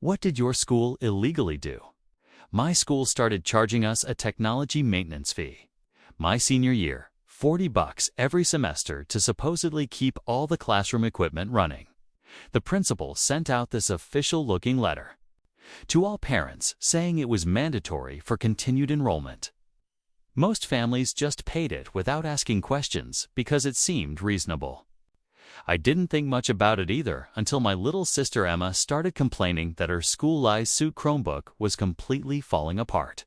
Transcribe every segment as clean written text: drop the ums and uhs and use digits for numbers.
What did your school illegally do? My school started charging us a technology maintenance fee. My senior year, $40 every semester to supposedly keep all the classroom equipment running. The principal sent out this official-looking letter to all parents saying it was mandatory for continued enrollment. Most families just paid it without asking questions because it seemed reasonable. I didn't think much about it either until my little sister Emma started complaining that her school-sized suit Chromebook was completely falling apart.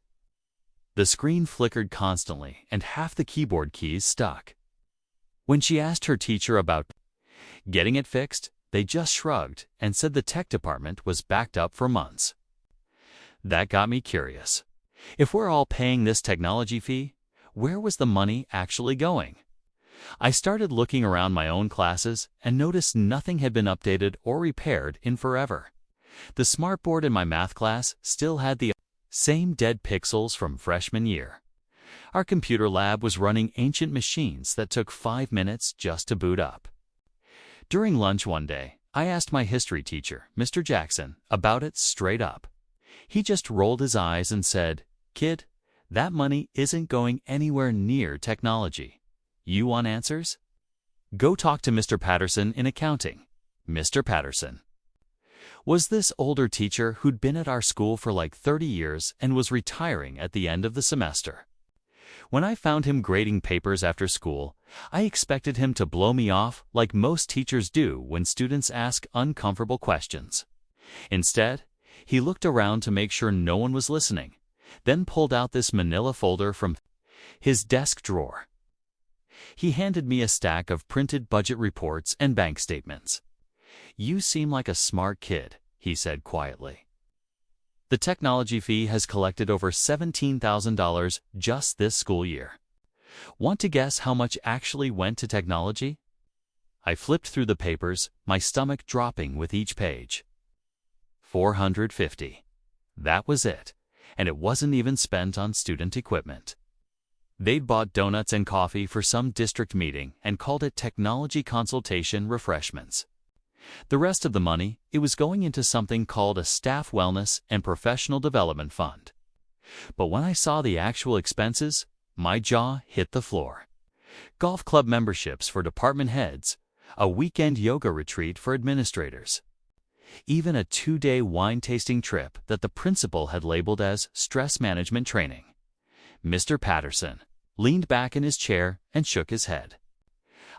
The screen flickered constantly and half the keyboard keys stuck. When she asked her teacher about getting it fixed, they just shrugged and said the tech department was backed up for months. That got me curious. If we're all paying this technology fee, where was the money actually going? I started looking around my own classes and noticed nothing had been updated or repaired in forever. The smartboard in my math class still had the same dead pixels from freshman year. Our computer lab was running ancient machines that took 5 minutes just to boot up. During lunch one day, I asked my history teacher, Mr. Jackson, about it straight up. He just rolled his eyes and said, "Kid, that money isn't going anywhere near technology. You want answers? Go talk to Mr. Patterson in accounting." Mr. Patterson was this older teacher who'd been at our school for like 30 years and was retiring at the end of the semester. When I found him grading papers after school, I expected him to blow me off like most teachers do when students ask uncomfortable questions. Instead, he looked around to make sure no one was listening, then pulled out this manila folder from his desk drawer. He handed me a stack of printed budget reports and bank statements. "You seem like a smart kid," he said quietly. The technology fee has collected over $17,000 just this school year. Want to guess how much actually went to technology? I flipped through the papers, my stomach dropping with each page. $450. That was it, and it wasn't even spent on student equipment. They'd bought donuts and coffee for some district meeting and called it technology consultation refreshments. The rest of the money, it was going into something called a staff wellness and professional development fund. But when I saw the actual expenses, my jaw hit the floor. Golf club memberships for department heads, a weekend yoga retreat for administrators, even a 2-day wine tasting trip that the principal had labeled as stress management training. Mr. Patterson leaned back in his chair and shook his head.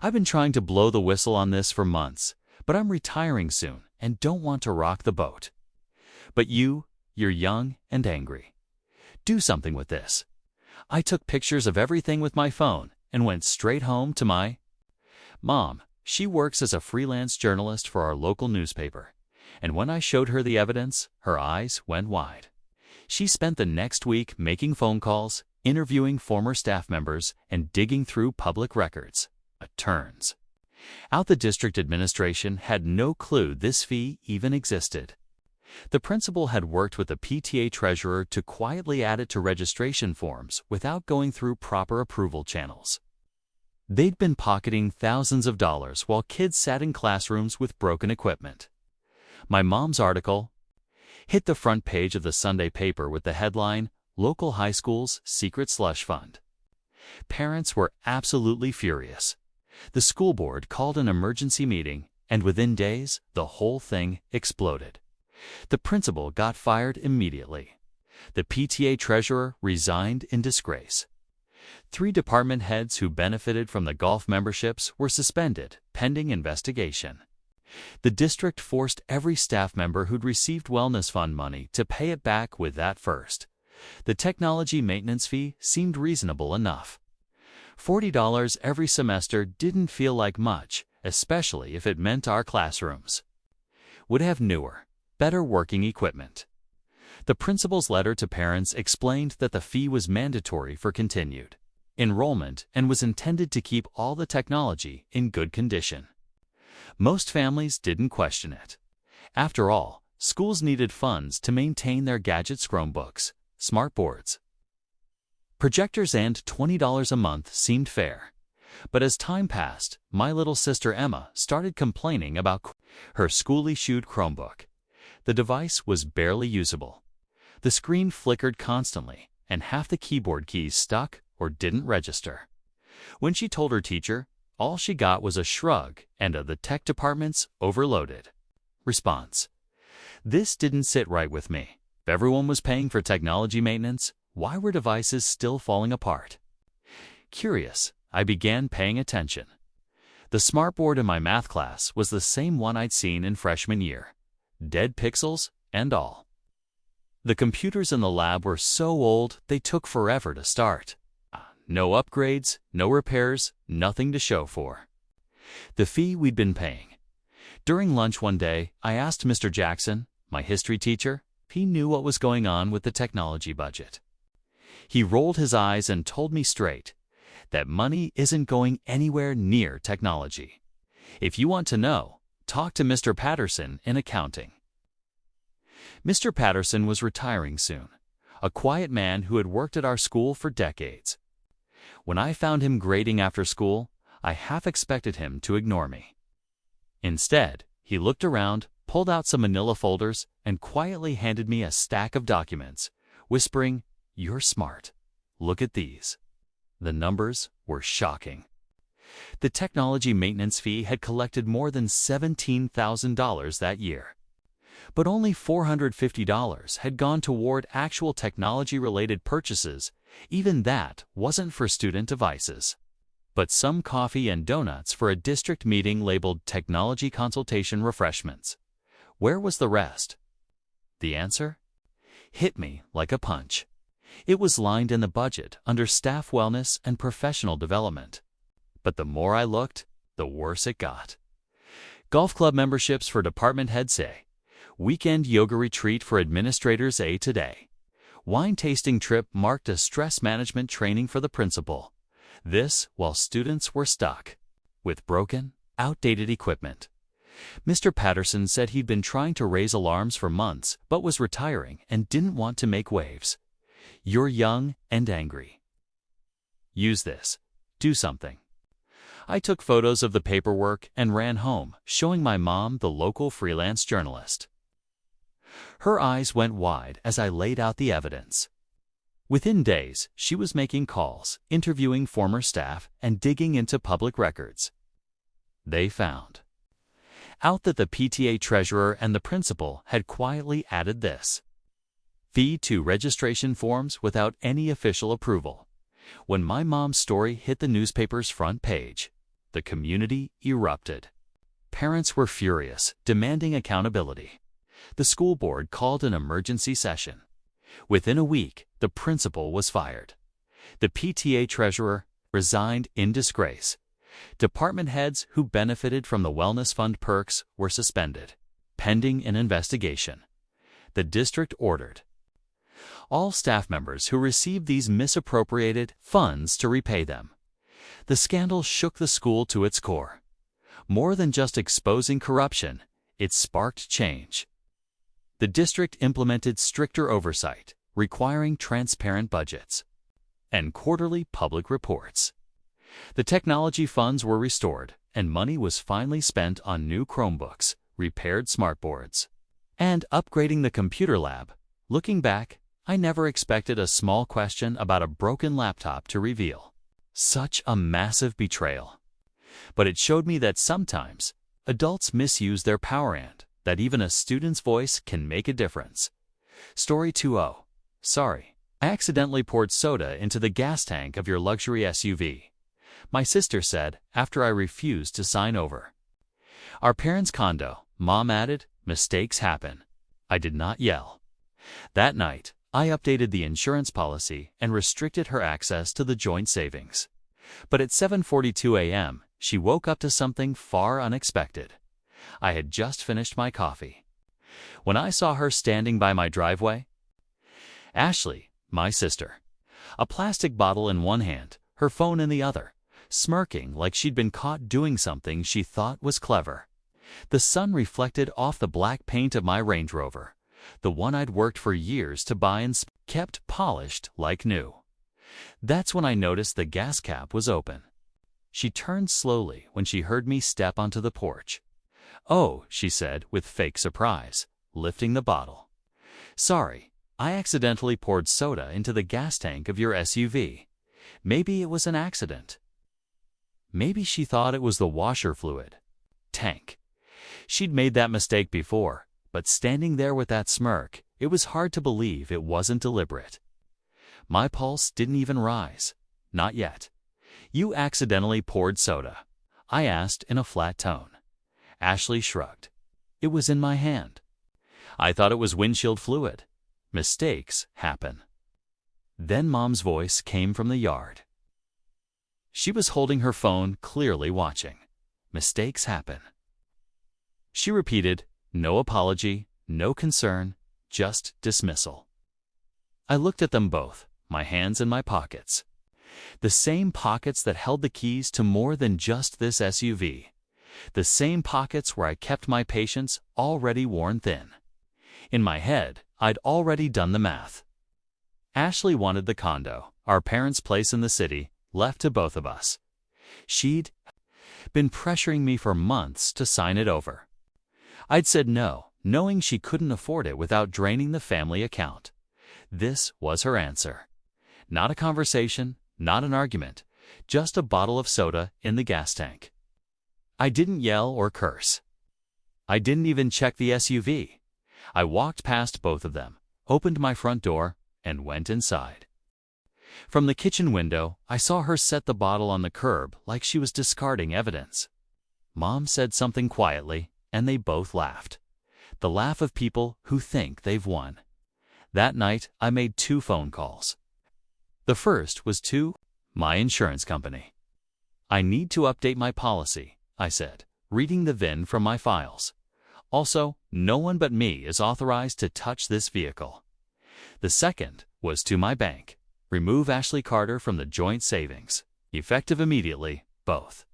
"I've been trying to blow the whistle on this for months, but I'm retiring soon and don't want to rock the boat. But you're young and angry. Do something with this." I took pictures of everything with my phone and went straight home to my mom. She works as a freelance journalist for our local newspaper, and when I showed her the evidence, her eyes went wide. She spent the next week making phone calls, interviewing former staff members, and digging through public records. Turns out the district administration had no clue this fee even existed. The principal had worked with the PTA treasurer to quietly add it to registration forms without going through proper approval channels. They'd been pocketing thousands of dollars while kids sat in classrooms with broken equipment. My mom's article hit the front page of the Sunday paper with the headline, "Local High School's Secret Slush Fund." Parents were absolutely furious. The school board called an emergency meeting, and within days, the whole thing exploded. The principal got fired immediately. The PTA treasurer resigned in disgrace. 3 department heads who benefited from the golf memberships were suspended, pending investigation. The district forced every staff member who'd received wellness fund money to pay it back with that first. The technology maintenance fee seemed reasonable enough. $40 every semester didn't feel like much, especially if it meant our classrooms would have newer, better working equipment. The principal's letter to parents explained that the fee was mandatory for continued enrollment and was intended to keep all the technology in good condition. Most families didn't question it. After all, schools needed funds to maintain their gadgets, Chromebooks, smartboards, projectors, and $20 a month seemed fair. But as time passed, my little sister Emma started complaining about her school-issued Chromebook. The device was barely usable. The screen flickered constantly, and half the keyboard keys stuck or didn't register. When she told her teacher, all she got was a shrug and the tech department's overloaded response. This didn't sit right with me. If everyone was paying for technology maintenance, why were devices still falling apart? Curious, I began paying attention. The smartboard in my math class was the same one I'd seen in freshman year. Dead pixels and all. The computers in the lab were so old they took forever to start. No upgrades, no repairs, nothing to show for. The fee we'd been paying. During lunch one day, I asked Mr. Jackson, my history teacher, if he knew what was going on with the technology budget. He rolled his eyes and told me straight that money isn't going anywhere near technology. If you want to know, talk to Mr. Patterson in accounting. Mr. Patterson was retiring soon, a quiet man who had worked at our school for decades. When I found him grading after school, I half expected him to ignore me. Instead, he looked around, pulled out some manila folders, and quietly handed me a stack of documents, whispering, "You're smart. Look at these." The numbers were shocking. The technology maintenance fee had collected more than $17,000 that year. But only $450 had gone toward actual technology-related purchases. Even that wasn't for student devices. But some coffee and donuts for a district meeting labeled Technology Consultation Refreshments. Where was the rest? The answer hit me like a punch. It was lined in the budget under Staff Wellness and Professional Development. But the more I looked, the worse it got. Golf club memberships for department heads say, weekend yoga retreat for administrators A today. Wine tasting trip marked a stress management training for the principal. This while students were stuck with broken, outdated equipment. Mr. Patterson said he'd been trying to raise alarms for months but was retiring and didn't want to make waves. You're young and angry. Use this. Do something. I took photos of the paperwork and ran home, showing my mom the local freelance journalist. Her eyes went wide as I laid out the evidence. Within days, she was making calls, interviewing former staff, and digging into public records. They found out that the PTA treasurer and the principal had quietly added this fee to registration forms without any official approval. When my mom's story hit the newspaper's front page, the community erupted. Parents were furious, demanding accountability. The school board called an emergency session. Within a week, the principal was fired. The PTA treasurer resigned in disgrace. Department heads who benefited from the wellness fund perks were suspended, pending an investigation. The district ordered all staff members who received these misappropriated funds to repay them. The scandal shook the school to its core. More than just exposing corruption, it sparked change. The district implemented stricter oversight, requiring transparent budgets and quarterly public reports. The technology funds were restored, and money was finally spent on new Chromebooks, repaired smartboards, and upgrading the computer lab. Looking back, I never expected a small question about a broken laptop to reveal such a massive betrayal. But it showed me that sometimes adults misuse their power and that even a student's voice can make a difference. Story 2-0. Sorry, I accidentally poured soda into the gas tank of your luxury SUV. My sister said after I refused to sign over. Our parents' condo, Mom added, mistakes happen. I did not yell. That night, I updated the insurance policy and restricted her access to the joint savings. But at 7:42 a.m., she woke up to something far unexpected. I had just finished my coffee. When I saw her standing by my driveway, Ashley, my sister, a plastic bottle in one hand, her phone in the other, smirking like she'd been caught doing something she thought was clever. The sun reflected off the black paint of my Range Rover, the one I'd worked for years to buy and kept polished like new. That's when I noticed the gas cap was open. She turned slowly when she heard me step onto the porch. "Oh," she said with fake surprise, lifting the bottle. "Sorry, I accidentally poured soda into the gas tank of your SUV. Maybe it was an accident." Maybe she thought it was the washer fluid tank. She'd made that mistake before, but standing there with that smirk, it was hard to believe it wasn't deliberate. My pulse didn't even rise. "Not yet." "You accidentally poured soda?" I asked in a flat tone. Ashley shrugged. "It was in my hand. I thought it was windshield fluid. Mistakes happen." Then Mom's voice came from the yard. She was holding her phone, clearly watching. "Mistakes happen." She repeated, no apology, no concern, just dismissal. I looked at them both, my hands in my pockets. The same pockets that held the keys to more than just this SUV. The same pockets where I kept my patience, already worn thin. In my head, I'd already done the math. Ashley wanted the condo, our parents' place in the city, left to both of us. She'd been pressuring me for months to sign it over. I'd said no, knowing she couldn't afford it without draining the family account. This was her answer. Not a conversation, not an argument, just a bottle of soda in the gas tank. I didn't yell or curse. I didn't even check the SUV. I walked past both of them, opened my front door, and went inside. From the kitchen window, I saw her set the bottle on the curb like she was discarding evidence. Mom said something quietly, and they both laughed. The laugh of people who think they've won. That night, I made 2 phone calls. The first was to my insurance company. "I need to update my policy," I said, reading the VIN from my files. "Also, no one but me is authorized to touch this vehicle." The second was to my bank. "Remove Ashley Carter from the joint savings. Effective immediately, both."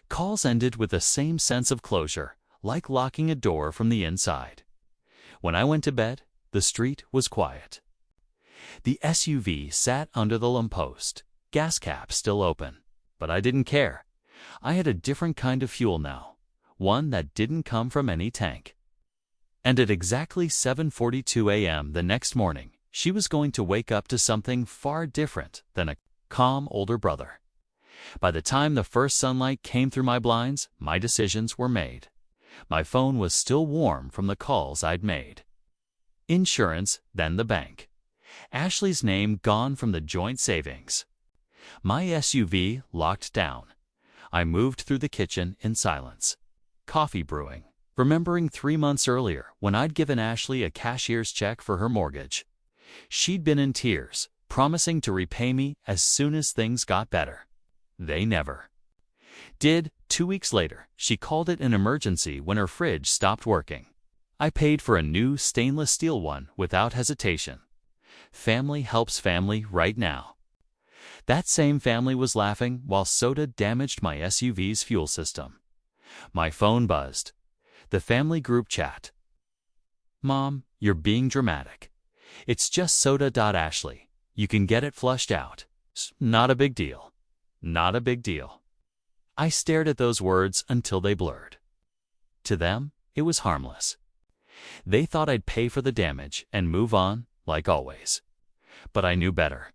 Calls ended with the same sense of closure, like locking a door from the inside. When I went to bed, the street was quiet. The SUV sat under the lamppost, gas cap still open. But I didn't care. I had a different kind of fuel now, one that didn't come from any tank. And at exactly 7:42 a.m. the next morning, she was going to wake up to something far different than a calm older brother. By the time the first sunlight came through my blinds, my decisions were made. My phone was still warm from the calls I'd made. Insurance, then the bank. Ashley's name gone from the joint savings. My SUV locked down. I moved through the kitchen in silence. Coffee brewing, remembering 3 months earlier when I'd given Ashley a cashier's check for her mortgage. She'd been in tears, promising to repay me as soon as things got better. They never did. 2 weeks later, she called it an emergency when her fridge stopped working. I paid for a new stainless steel one without hesitation. Family helps family right now. That same family was laughing while soda damaged my SUV's fuel system. My phone buzzed. The family group chat. "Mom, you're being dramatic. It's just soda. Ashley. You can get it flushed out. Not a big deal. Not a big deal." I stared at those words until they blurred. To them, it was harmless. They thought I'd pay for the damage and move on, like always. But I knew better.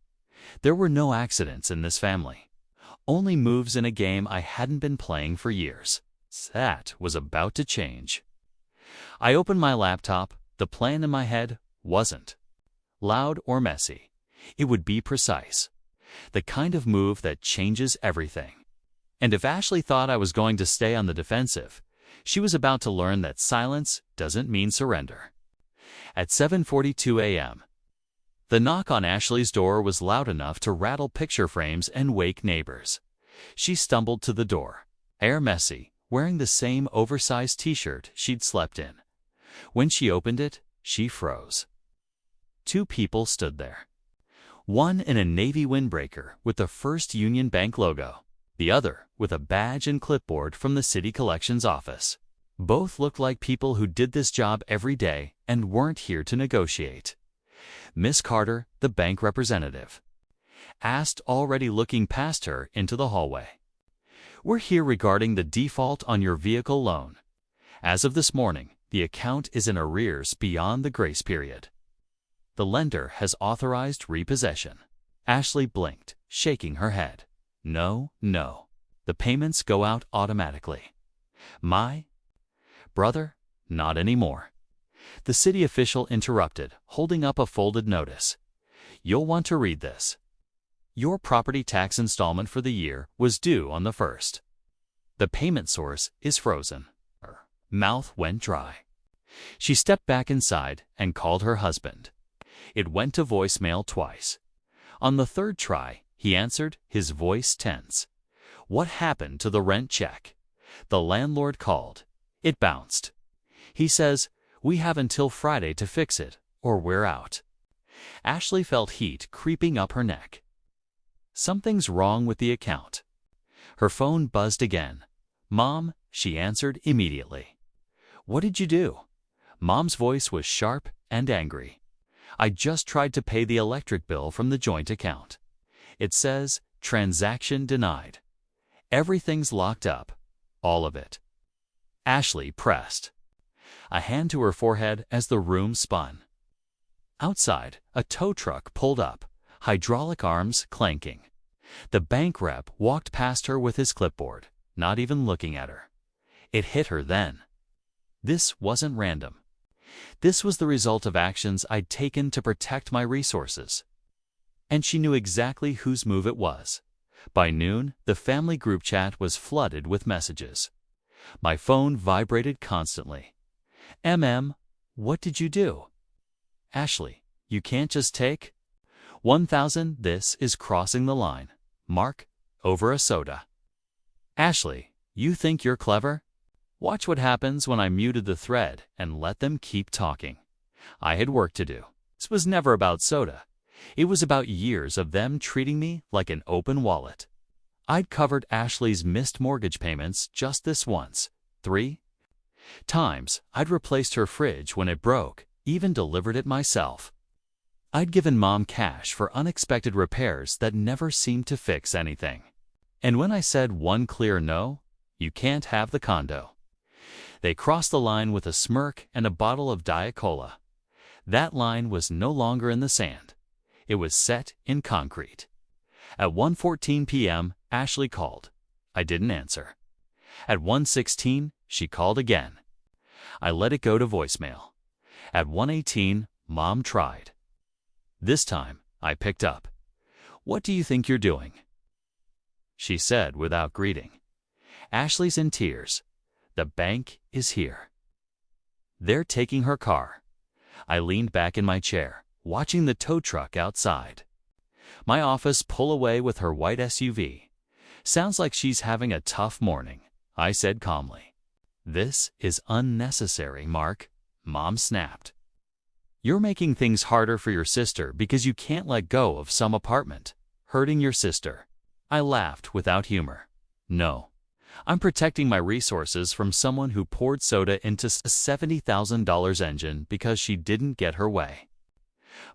There were no accidents in this family. Only moves in a game I hadn't been playing for years. That was about to change. I opened my laptop. The plan in my head wasn't loud or messy. It would be precise. The kind of move that changes everything. And if Ashley thought I was going to stay on the defensive, she was about to learn that silence doesn't mean surrender. At 7:42 a.m., the knock on Ashley's door was loud enough to rattle picture frames and wake neighbors. She stumbled to the door, hair messy, wearing the same oversized t-shirt she'd slept in. When she opened it, she froze. 2 people stood there. One in a navy windbreaker with the First Union Bank logo. The other with a badge and clipboard from the city collections office. Both looked like people who did this job every day and weren't here to negotiate. Miss Carter, the bank representative, asked, already looking past her into the hallway. "We're here regarding the default on your vehicle loan. As of this morning, The account is in arrears beyond the grace period. The lender has authorized repossession. Ashley blinked, shaking her head. No, no. The payments go out automatically. My brother? Not anymore. The city official interrupted, holding up a folded notice. You'll want to read this. Your property tax installment for the year was due on the 1st. The payment source is frozen. Her mouth went dry. She stepped back inside and called her husband. It went to voicemail twice. On the 3rd try, he answered, his voice tense. What happened to the rent check? The landlord called. It bounced. He says, we have until Friday to fix it, or we're out. Ashley felt heat creeping up her neck. Something's wrong with the account. Her phone buzzed again. Mom, she answered immediately. What did you do? Mom's voice was sharp and angry. I just tried to pay the electric bill from the joint account. It says, transaction denied. Everything's locked up. All of it. Ashley pressed a hand to her forehead as the room spun. Outside, a tow truck pulled up, hydraulic arms clanking. The bank rep walked past her with his clipboard, not even looking at her. It hit her then. This wasn't random. This was the result of actions I'd taken to protect my resources. And she knew exactly whose move it was. By noon, the family group chat was flooded with messages. My phone vibrated constantly. What did you do? Ashley, you can't just take 1,000. This is crossing the line. Mark, over a soda. Ashley, you think you're clever? Watch what happens when I muted the thread and let them keep talking. I had work to do. This was never about soda. It was about years of them treating me like an open wallet. I'd covered Ashley's missed mortgage payments just this once, 3 times. I'd replaced her fridge when it broke, even delivered it myself. I'd given Mom cash for unexpected repairs that never seemed to fix anything. And when I said one clear no, you can't have the condo, they crossed the line with a smirk and a bottle of Diet Cola. That line was no longer in the sand. It was set in concrete. At 1:14 p.m., Ashley called. I didn't answer. At 1:16, she called again. I let it go to voicemail. At 1:18, Mom tried. This time, I picked up. What do you think you're doing? She said without greeting. Ashley's in tears. The bank is here. They're taking her car. I leaned back in my chair, watching the tow truck outside. My office pull away with her white SUV. Sounds like she's having a tough morning, I said calmly. This is unnecessary, Mark, Mom snapped. You're making things harder for your sister because you can't let go of some apartment, hurting your sister. I laughed without humor. No, I'm protecting my resources from someone who poured soda into a $70,000 engine because she didn't get her way.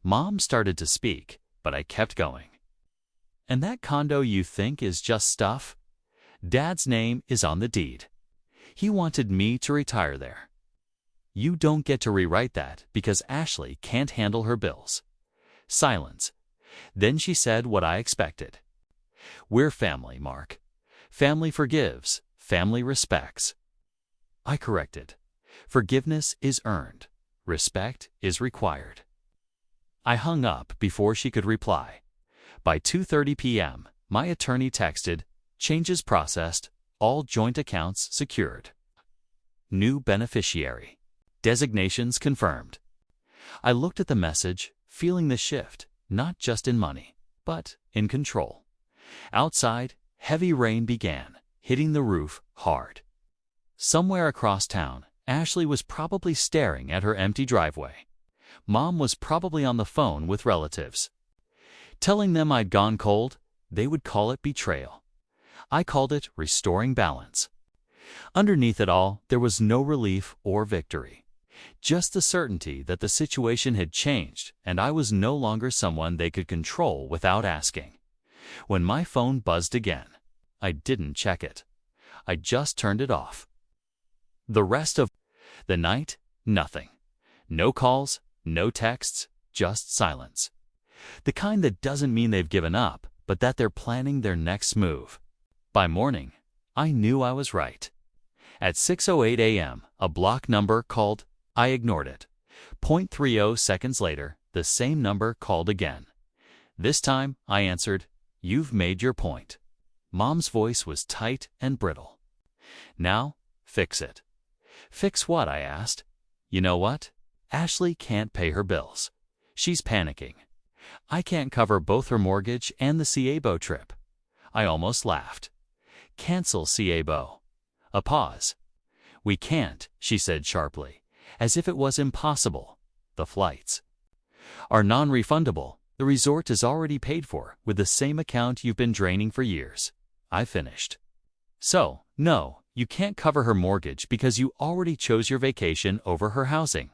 Mom started to speak, but I kept going. And that condo you think is just stuff? Dad's name is on the deed. He wanted me to retire there. You don't get to rewrite that because Ashley can't handle her bills. Silence. Then she said what I expected. We're family, Mark. Family forgives, family respects. I corrected. Forgiveness is earned. Respect is required. I hung up before she could reply. By 2:30 p.m., my attorney texted, changes processed, all joint accounts secured. New beneficiary. Designations confirmed. I looked at the message, feeling the shift, not just in money, but in control. Outside, heavy rain began, hitting the roof hard. Somewhere across town, Ashley was probably staring at her empty driveway. Mom was probably on the phone with relatives. Telling them I'd gone cold, they would call it betrayal. I called it restoring balance. Underneath it all, there was no relief or victory. Just the certainty that the situation had changed and I was no longer someone they could control without asking. When my phone buzzed again, I didn't check it. I just turned it off. The rest of the night, Nothing. No calls, no texts, just silence. The kind that doesn't mean they've given up, but that they're planning their next move. By morning, I knew I was right. At 6:08 a.m., a block number called. I ignored it. 0.30 seconds later, the same number called again. This time, I answered, "You've made your point." Mom's voice was tight and brittle. "Now, fix it." "Fix what?" I asked. "You know what? Ashley can't pay her bills. She's panicking. I can't cover both her mortgage and the CABO trip." I almost laughed. "Cancel CABO." A pause. "We can't," she said sharply, as if it was impossible. "The flights are non-refundable. The resort is already paid for with the same account you've been draining for years." I finished. "So, no, you can't cover her mortgage because you already chose your vacation over her housing."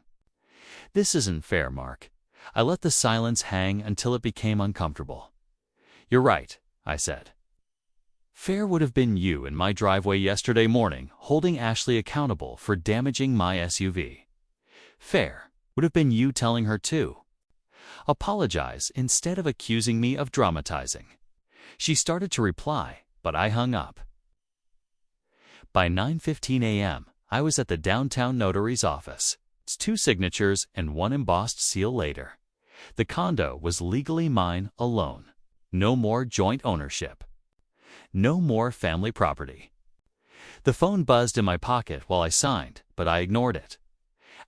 "This isn't fair, Mark." I let the silence hang until it became uncomfortable. "You're right," I said. "Fair would have been you in my driveway yesterday morning holding Ashley accountable for damaging my SUV. Fair would have been you telling her to apologize instead of accusing me of dramatizing." She started to reply, but I hung up. By 9:15 a.m., I was at the downtown notary's office. 2 signatures and 1 embossed seal later. The condo was legally mine alone. No more joint ownership. No more family property. The phone buzzed in my pocket while I signed, but I ignored it.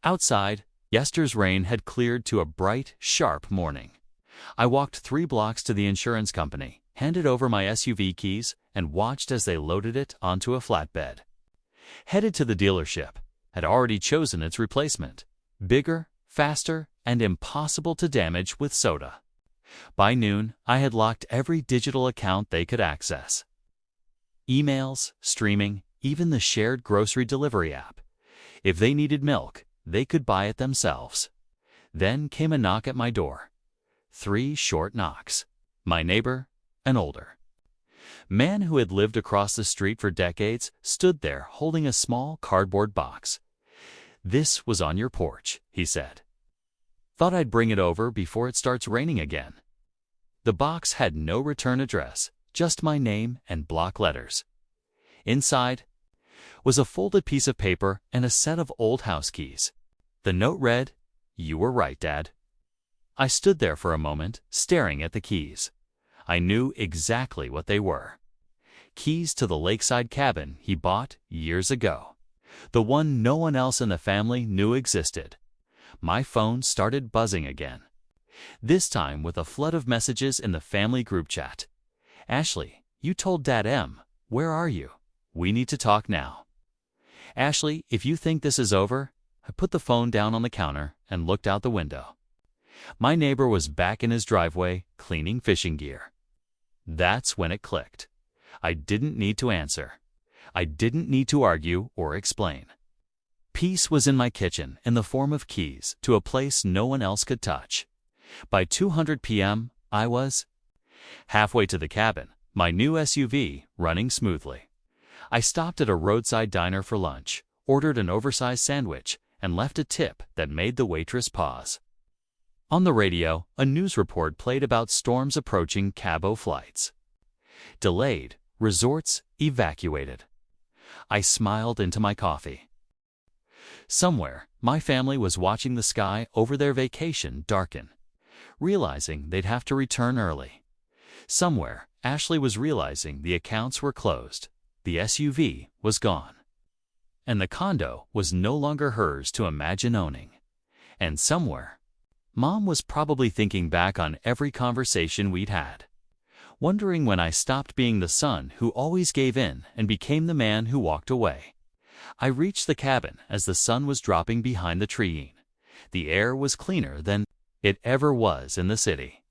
Outside, yesterday's rain had cleared to a bright, sharp morning. I walked 3 blocks to the insurance company, handed over my SUV keys, and watched as they loaded it onto a flatbed. Headed to the dealership, had already chosen its replacement. Bigger, faster, and impossible to damage with soda. By noon, I had locked every digital account they could access. Emails, streaming, even the shared grocery delivery app. If they needed milk, they could buy it themselves. Then came a knock at my door. 3 short knocks. My neighbor, an older man who had lived across the street for decades, stood there holding a small cardboard box. "This was on your porch," he said. "Thought I'd bring it over before it starts raining again." The box had no return address, just my name and block letters. Inside was a folded piece of paper and a set of old house keys. The note read, "You were right, Dad." I stood there for a moment, staring at the keys. I knew exactly what they were. Keys to the lakeside cabin he bought years ago. The one no one else in the family knew existed. My phone started buzzing again. This time with a flood of messages in the family group chat. "Ashley, you told Dad M. Where are you? We need to talk now." "Ashley, if you think this is over." I put the phone down on the counter and looked out the window. My neighbor was back in his driveway, cleaning fishing gear. That's when it clicked. I didn't need to answer. I didn't need to argue or explain. Peace was in my kitchen in the form of keys to a place no one else could touch. By 2:00 p.m., I was halfway to the cabin, my new SUV running smoothly. I stopped at a roadside diner for lunch, ordered an oversized sandwich, and left a tip that made the waitress pause. On the radio, a news report played about storms approaching Cabo flights. Delayed, resorts evacuated. I smiled into my coffee. Somewhere, my family was watching the sky over their vacation darken, realizing they'd have to return early. Somewhere, Ashley was realizing the accounts were closed, the SUV was gone, and the condo was no longer hers to imagine owning. And somewhere, Mom was probably thinking back on every conversation we'd had, wondering when I stopped being the son who always gave in and became the man who walked away. I reached the cabin as the sun was dropping behind the treeing. The air was cleaner than it ever was in the city.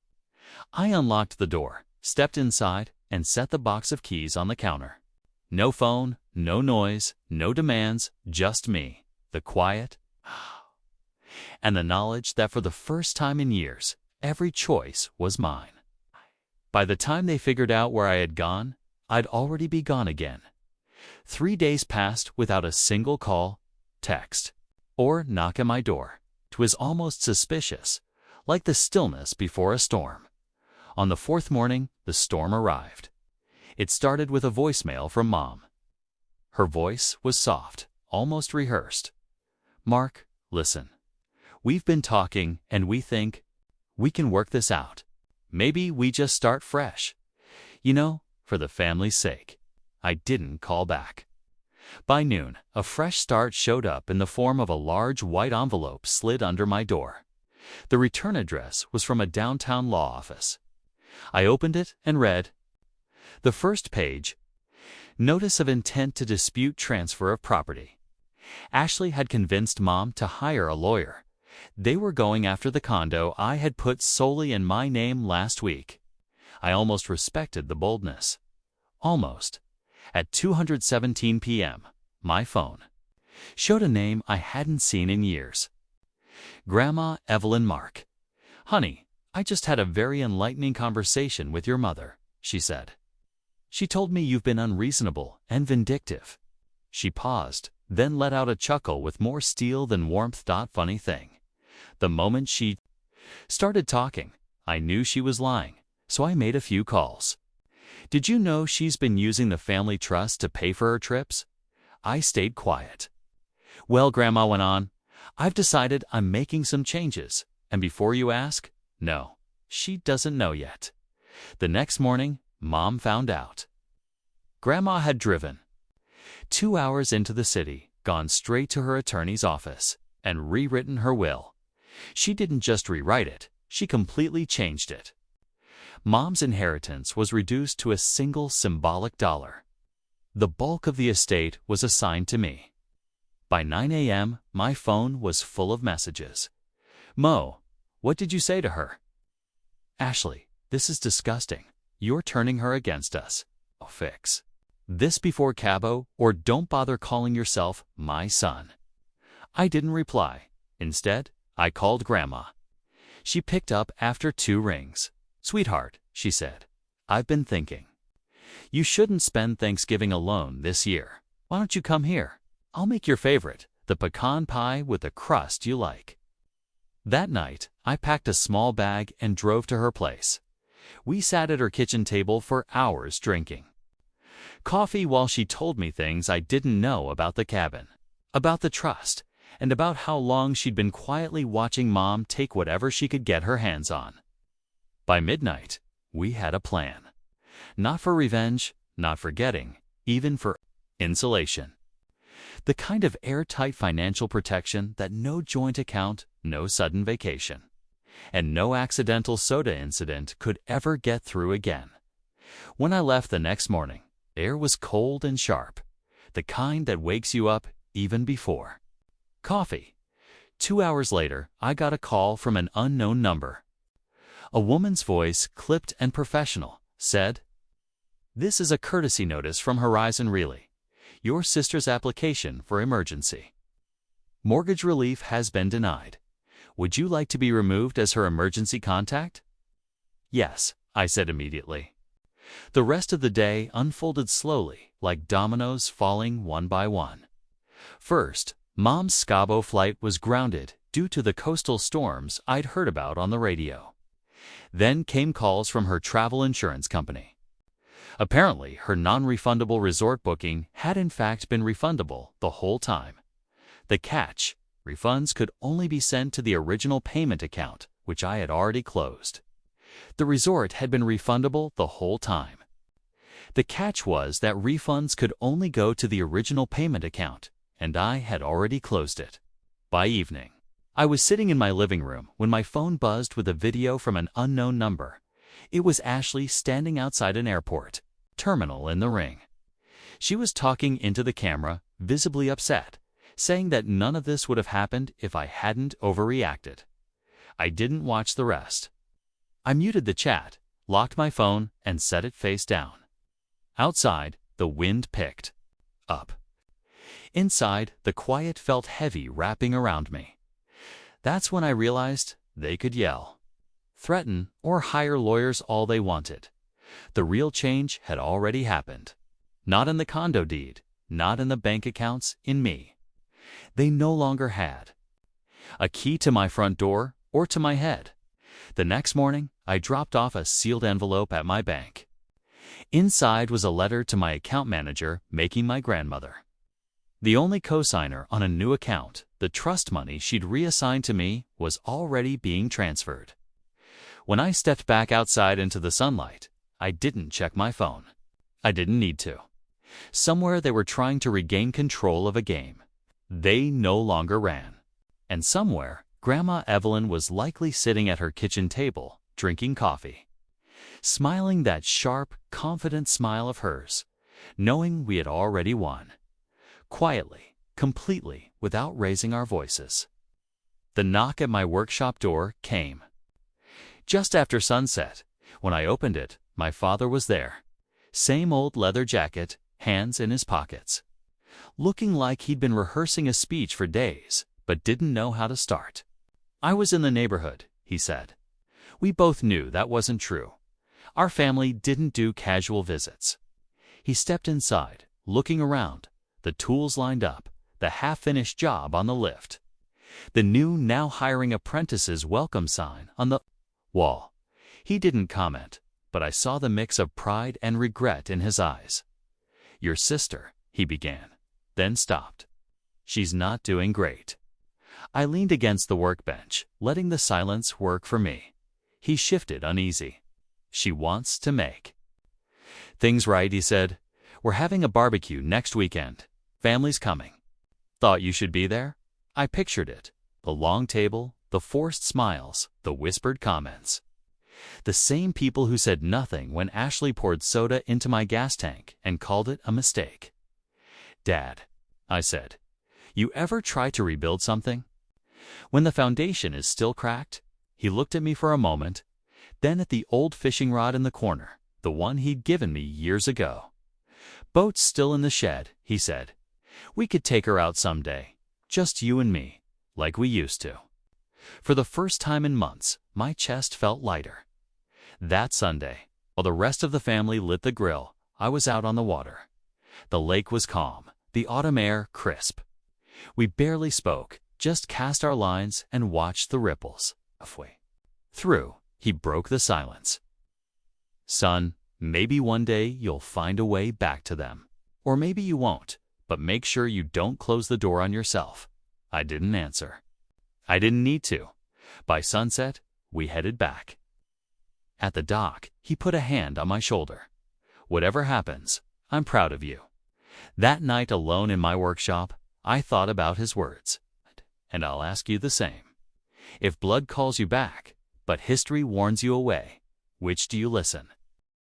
I unlocked the door, stepped inside, and set the box of keys on the counter. No phone, no noise, no demands, just me, the quiet, and the knowledge that for the first time in years, every choice was mine. By the time they figured out where I had gone, I'd already be gone again. 3 days passed without a single call, text, or knock at my door. 'Twas almost suspicious, like the stillness before a storm. On the fourth morning, the storm arrived. It started with a voicemail from Mom. Her voice was soft, almost rehearsed. "Mark, listen. We've been talking and we think we can work this out. Maybe we just start fresh. You know, for the family's sake." I didn't call back. By noon, a fresh start showed up in the form of a large white envelope slid under my door. The return address was from a downtown law office. I opened it and read. The first page: Notice of intent to dispute transfer of property. Ashley had convinced Mom to hire a lawyer. They were going after the condo I had put solely in my name last week. I almost respected the boldness. Almost. At 2:17 p.m., my phone showed a name I hadn't seen in years. Grandma Evelyn Mark. "Honey, I just had a very enlightening conversation with your mother," she said. "She told me you've been unreasonable and vindictive." She paused, then let out a chuckle with more steel than warmth. Funny thing. The moment she started talking, I knew she was lying, so I made a few calls. "Did you know she's been using the family trust to pay for her trips?" I stayed quiet. "Well," Grandma went on, "I've decided I'm making some changes, and before you ask, no, she doesn't know yet." The next morning, Mom found out. Grandma had driven 2 hours into the city, gone straight to her attorney's office, and rewritten her will. She didn't just rewrite it, she completely changed it. Mom's inheritance was reduced to a single symbolic dollar. The bulk of the estate was assigned to me. By 9 a.m., my phone was full of messages. "Mo, what did you say to her?" "Ashley, this is disgusting. You're turning her against us. Oh, fix this before Cabo, or don't bother calling yourself my son." I didn't reply. Instead, I called Grandma. She picked up after 2 rings. "Sweetheart," she said, "I've been thinking. You shouldn't spend Thanksgiving alone this year. Why don't you come here? I'll make your favorite, the pecan pie with the crust you like." That night, I packed a small bag and drove to her place. We sat at her kitchen table for hours drinking coffee while she told me things I didn't know about the cabin, about the trust, and about how long she'd been quietly watching Mom take whatever she could get her hands on. By midnight, we had a plan. Not for revenge, not for getting, even for insulation. The kind of airtight financial protection that no joint account, no sudden vacation, and no accidental soda incident could ever get through again. When I left the next morning, air was cold and sharp, the kind that wakes you up even before coffee. 2 hours later, I got a call from an unknown number. A woman's voice, clipped and professional, said, "This is a courtesy notice from Horizon Relay. Your sister's application for emergency mortgage relief has been denied. Would you like to be removed as her emergency contact?" "Yes," I said immediately. The rest of the day unfolded slowly, like dominoes falling one by one. First, Mom's Scabo flight was grounded due to the coastal storms I'd heard about on the radio. Then came calls from her travel insurance company. Apparently, her non-refundable resort booking had in fact been refundable the whole time. The catch: refunds could only be sent to the original payment account, which I had already closed. The resort had been refundable the whole time. The catch was that refunds could only go to the original payment account, and I had already closed it. By evening, I was sitting in my living room when my phone buzzed with a video from an unknown number. It was Ashley standing outside an airport terminal in the Ring. She was talking into the camera, visibly upset, saying that none of this would have happened if I hadn't overreacted. I didn't watch the rest. I muted the chat, locked my phone, and set it face down. Outside, the wind picked up. Inside, the quiet felt heavy wrapping around me. That's when I realized they could yell, threaten, or hire lawyers all they wanted. The real change had already happened. Not in the condo deed, not in the bank accounts, in me. they no longer had a key to my front door or to my head. The next morning, I dropped off a sealed envelope at my bank. Inside was a letter to my account manager making my grandmother the only cosigner on a new account. The trust money she'd reassigned to me was already being transferred. When I stepped back outside into the sunlight, I didn't check my phone. I didn't need to. Somewhere they were trying to regain control of a game they no longer ran. And somewhere, Grandma Evelyn was likely sitting at her kitchen table, drinking coffee, smiling that sharp, confident smile of hers, knowing we had already won. Quietly, completely, without raising our voices. The knock at my workshop door came just after sunset. When I opened it, my father was there. Same old leather jacket, hands in his pockets. Looking like he'd been rehearsing a speech for days, but didn't know how to start. I was in the neighborhood, he said. We both knew that wasn't true. Our family didn't do casual visits. He stepped inside, looking around, the tools lined up, the half-finished job on the lift. The new now hiring apprentices welcome sign on the wall. He didn't comment, but I saw the mix of pride and regret in his eyes. Your sister, he began, then stopped. She's not doing great. I leaned against the workbench, letting the silence work for me. He shifted uneasy. She wants to make things right, he said. We're having a barbecue next weekend. Family's coming. Thought you should be there? I pictured it. The long table, the forced smiles, the whispered comments. The same people who said nothing when Ashley poured soda into my gas tank and called it a mistake. Dad, I said, you ever try to rebuild something when the foundation is still cracked? He looked at me for a moment, then at the old fishing rod in the corner, the one he'd given me years ago. Boat's still in the shed, he said. We could take her out someday, just you and me, like we used to. For the first time in months, my chest felt lighter. That Sunday, while the rest of the family lit the grill, I was out on the water. The lake was calm, the autumn air crisp. We barely spoke, just cast our lines and watched the ripples. Halfway through, he broke the silence. Son, maybe one day you'll find a way back to them. Or maybe you won't, but make sure you don't close the door on yourself. I didn't answer. I didn't need to. By sunset, we headed back. At the dock, he put a hand on my shoulder. Whatever happens, I'm proud of you. That night alone in my workshop, I thought about his words. And I'll ask you the same. If blood calls you back, but history warns you away, which do you listen?